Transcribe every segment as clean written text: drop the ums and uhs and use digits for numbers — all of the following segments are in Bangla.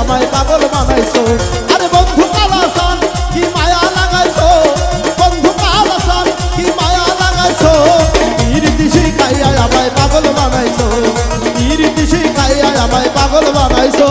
আমায় পাগল বানাইছো। আরে বন্ধু কালাসান কি মায়া লাগাইছো, বন্ধু কালাসান কি মায়া লাগাইছো, ইরিতি শিখাইয়া আমায় পাগল বানাইছো, ইরিতি শিখাইয়া আমায় পাগল বানাইছো।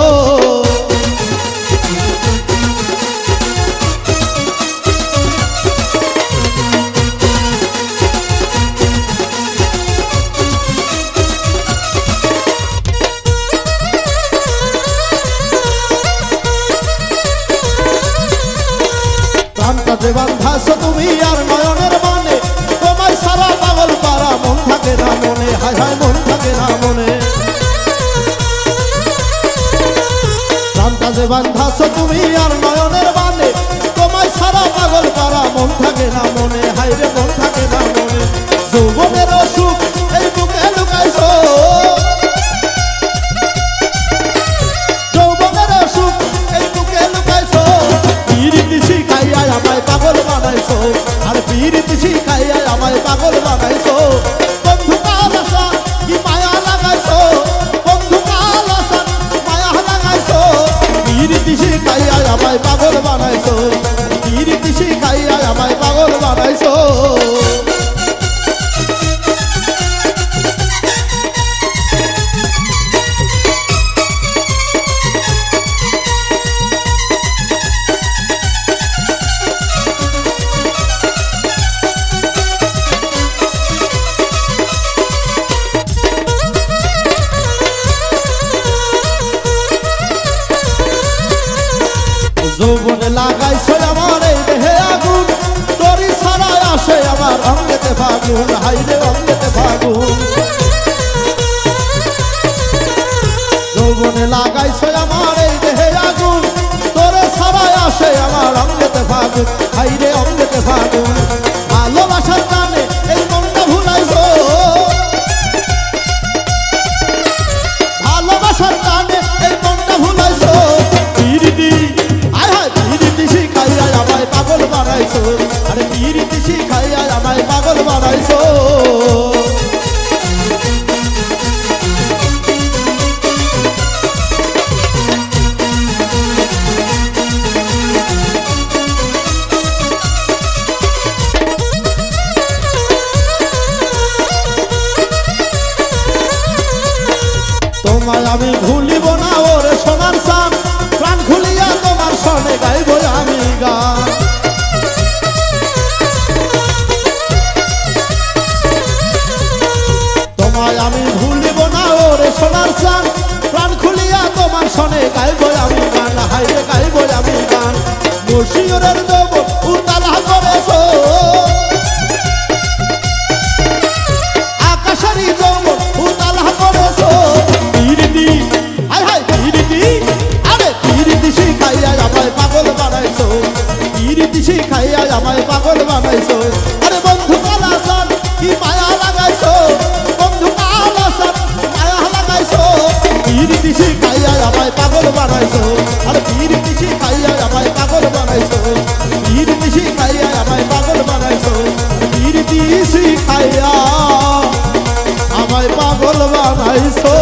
প্রাণটাতে বাঁধাছো তুমি আর নয়নের মানে, তোমায় সারা পাগল পারা মন থাকে না মনে, হায় হায় মন থাকে না মনে। প্রাণটাতে বাঁধাছো তুমি আর নয়নের মানে, তোমায় সারা পাগল পারা মন থাকে না মনে, হায় রে মন থাকে না মনে। যৌবনের সুখ এই বুকে লুকাইছো, যৌবনের সুখ এই বুকে লুকাইছো, ইরিতি শিখাইয়া আমায় পাগল বানাইছো, আর ইরিতি শিখাইয়া আমায় পাগল বানাইছো। বন্ধু কালাসান কি মায়া লাগাইছো, বন্ধু কালাসান মায়া লাগাইছো, ইরিতি শিখাইয়া আমায় পাগল বানাইছো, ইরিতি শিখাইয়া আমায় পাগল বানাইছো। যৌবনে লাগাইছো আমার এই দেহে আগুন, তোরই ছাড়াই আসে আমার অঙ্গেতে ফাগুন, হাইরে অঙ্গেতে ফাগুন। যৌবনে লাগাইছো আমার এই দেহে আগুন, তোরে ছাড়াই আসে আমার অঙ্গেতে ফাগুন, হাইরে অঙ্গেতে ফাগুন। ভালোবাসার টানে এই মনটা ভুলাইছো, ভালোবাসার টানে এই মনটা ভুলাইছো, ইরিতি পাগল বানাইছো, আরে ইরিতি শিখাইয়া আমায় পাগল বানাইছো। তোমায় আমি ভুলিব না ওরে সোনার চাঁদ, প্রাণ খুলিয়া তোমার সনে গাইব আমি গান। তোমায় আমি ভুলিব না ওরে সোনার চাঁদ, প্রাণ খুলিয়া তোমার সনে গাইব আমি গান, হাইরে গাইব আমি গান। মুর্শিদের দেব উতালা করেছো, আকাশেরই দেব উতালা করেছো, ইরিতি হায় হায় ইরিতি, আরে ইরিতি শিখাইয়া আমায় পাগল বানাইছো, ইরিতি শিখাইয়া আমায় পাগল বানাইছো। আরে বন্ধু কালাসান কি মায়া লাগাইছো, বন্ধু কালাসান মায়া লাগাইছো, ইরিতি শিখাইয়া আমায় পাগল বানাইছো, আরে ইরিতি শিখাইয়া আমায় পাগল বানাইছো, ইরিতি শিখাইয়া আমায় পাগল বানাইছো, ইরিতি শিখাইয়া আমায় পাগল বানাইছো।